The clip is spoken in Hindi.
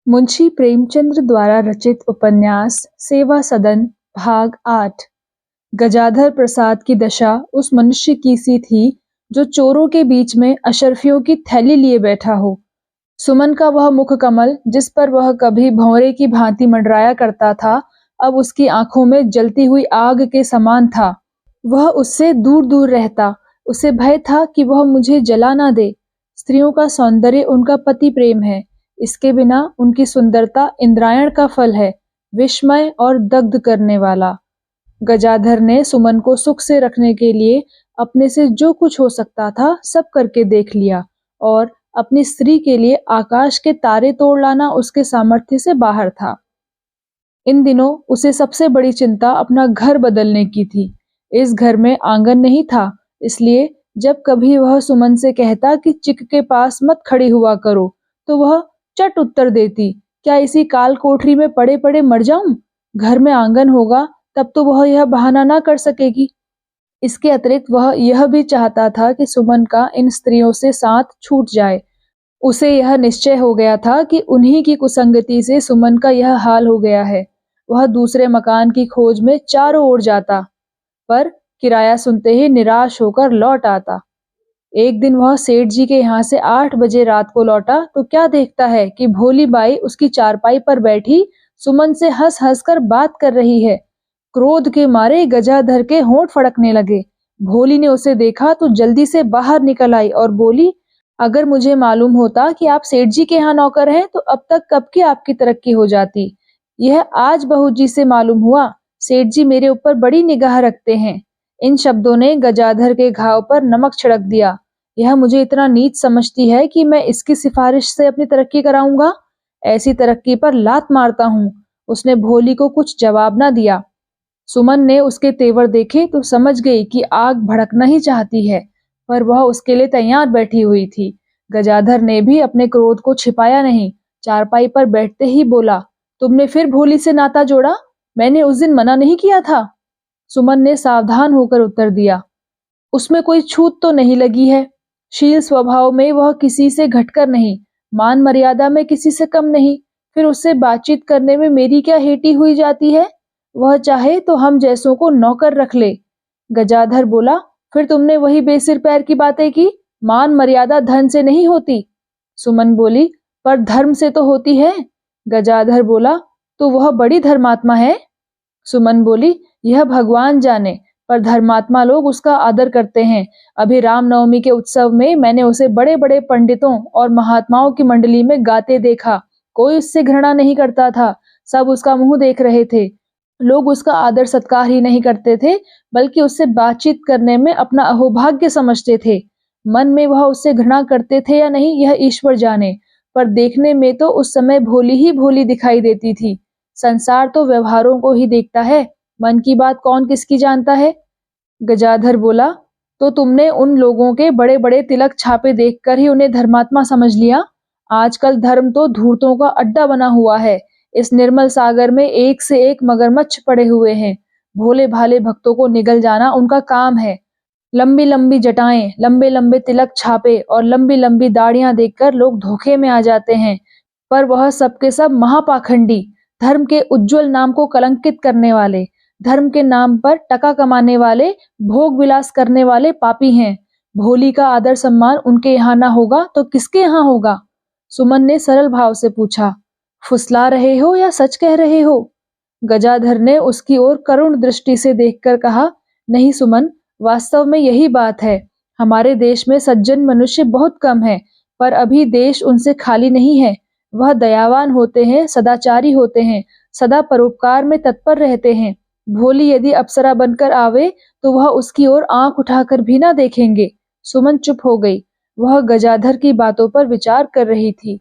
मुंशी प्रेमचंद द्वारा रचित उपन्यास सेवा सदन भाग 8। गजाधर प्रसाद की दशा उस मनुष्य की सी थी जो चोरों के बीच में अशर्फियों की थैली लिए बैठा हो। सुमन का वह मुख कमल जिस पर वह कभी भंवरे की भांति मंडराया करता था, अब उसकी आंखों में जलती हुई आग के समान था। वह उससे दूर दूर रहता। उसे भय था कि वह मुझे जला ना दे। स्त्रियों का सौंदर्य उनका पति प्रेम है। इसके बिना उनकी सुंदरता इंद्रायण का फल है, विस्मय और दग्ध करने वाला। गजाधर ने सुमन को सुख से रखने के लिए अपने से जो कुछ हो सकता था सब करके देख लिया, और अपनी स्त्री के लिए आकाश के तारे तोड़ लाना उसके सामर्थ्य से बाहर था। इन दिनों उसे सबसे बड़ी चिंता अपना घर बदलने की थी। इस घर में आंगन नहीं था, इसलिए जब कभी वह सुमन से कहता कि चिक के पास मत खड़ी हुआ करो, तो वह चट उत्तर देती, क्या इसी काल कोठरी में पड़े पड़े मर जाऊं? घर में आंगन होगा तब तो वह यह बहाना ना कर सकेगी। इसके अतिरिक्त वह यह भी चाहता था कि सुमन का इन स्त्रियों से साथ छूट जाए। उसे यह निश्चय हो गया था कि उन्हीं की कुसंगति से सुमन का यह हाल हो गया है। वह दूसरे मकान की खोज में चारों ओर जाता, पर किराया सुनते ही निराश होकर लौट आता। एक दिन वह सेठ जी के यहाँ से 8 बजे रात को लौटा तो क्या देखता है कि भोली बाई उसकी चारपाई पर बैठी सुमन से हंस हंस कर बात कर रही है। क्रोध के मारे गजाधर के होंठ फड़कने लगे। भोली ने उसे देखा तो जल्दी से बाहर निकल आई और बोली, अगर मुझे मालूम होता कि आप सेठ जी के यहाँ नौकर हैं तो अब तक कब की आपकी तरक्की हो जाती। यह आज बहू जी से मालूम हुआ। सेठ जी मेरे ऊपर बड़ी निगाह रखते हैं। इन शब्दों ने गजाधर के घाव पर नमक छिड़क दिया। यह मुझे इतना नीच समझती है कि मैं इसकी सिफारिश से अपनी तरक्की कराऊंगा। ऐसी तरक्की पर लात मारता हूँ। उसने भोली को कुछ जवाब ना दिया। सुमन ने उसके तेवर देखे तो समझ गई कि आग भड़कना ही चाहती है, पर वह उसके लिए तैयार बैठी हुई थी। गजाधर ने भी अपने क्रोध को छिपाया नहीं। चारपाई पर बैठते ही बोला, तुमने फिर भोली से नाता जोड़ा? मैंने उस दिन मना नहीं किया था। सुमन ने सावधान होकर उत्तर दिया, उसमें कोई छूत तो नहीं लगी है। शील स्वभाव में वह किसी से घटकर नहीं, मान मर्यादा में किसी से कम नहीं। फिर उससे बातचीत करने में मेरी क्या हेटी हुई जाती है? वह चाहे तो हम जैसों को नौकर रख ले। गजाधर बोला, फिर तुमने वही बेसिर पैर की बातें की। मान मर्यादा धन से नहीं होती। सुमन बोली, पर धर्म से तो होती है। गजाधर बोला, तो वह बड़ी धर्मात्मा है। सुमन बोली, यह भगवान जाने, पर धर्मात्मा लोग उसका आदर करते हैं। अभी रामनवमी के उत्सव में मैंने उसे बड़े बड़े पंडितों और महात्माओं की मंडली में गाते देखा। कोई उससे घृणा नहीं करता था, सब उसका मुंह देख रहे थे। लोग उसका आदर सत्कार ही नहीं करते थे, बल्कि उससे बातचीत करने में अपना अहोभाग्य समझते थे। मन में वह उससे घृणा करते थे या नहीं यह ईश्वर जाने, पर देखने में तो उस समय भोली ही भोली दिखाई देती थी। संसार तो व्यवहारों को ही देखता है, मन की बात कौन किसकी जानता है। गजाधर बोला, तो तुमने उन लोगों के बड़े बड़े तिलक छापे देखकर ही उन्हें धर्मात्मा समझ लिया? आजकल धर्म तो धूर्तों का अड्डा बना हुआ है। इस निर्मल सागर में एक से एक मगरमच्छ पड़े हुए हैं। भोले भाले भक्तों को निगल जाना उनका काम है। लंबी लंबी जटाएं, लंबे लंबे तिलक छापे और लंबी लंबी दाढ़ियां देखकर लोग धोखे में आ जाते हैं, पर वह सबके सब महापाखंडी, धर्म के उज्जवल नाम को कलंकित करने वाले, धर्म के नाम पर टका कमाने वाले, भोग विलास करने वाले पापी हैं। भोली का आदर सम्मान उनके यहाँ ना होगा तो किसके यहाँ होगा? सुमन ने सरल भाव से पूछा, फुसला रहे हो या सच कह रहे हो? गजाधर ने उसकी ओर करुण दृष्टि से देखकर कहा, नहीं सुमन, वास्तव में यही बात है। हमारे देश में सज्जन मनुष्य बहुत कम है, पर अभी देश उनसे खाली नहीं है। वह दयावान होते हैं, सदाचारी होते हैं, सदा परोपकार में तत्पर रहते हैं। भोली यदि अप्सरा बनकर आवे तो वह उसकी ओर आंख उठाकर भी ना देखेंगे। सुमन चुप हो गई। वह गजाधर की बातों पर विचार कर रही थी।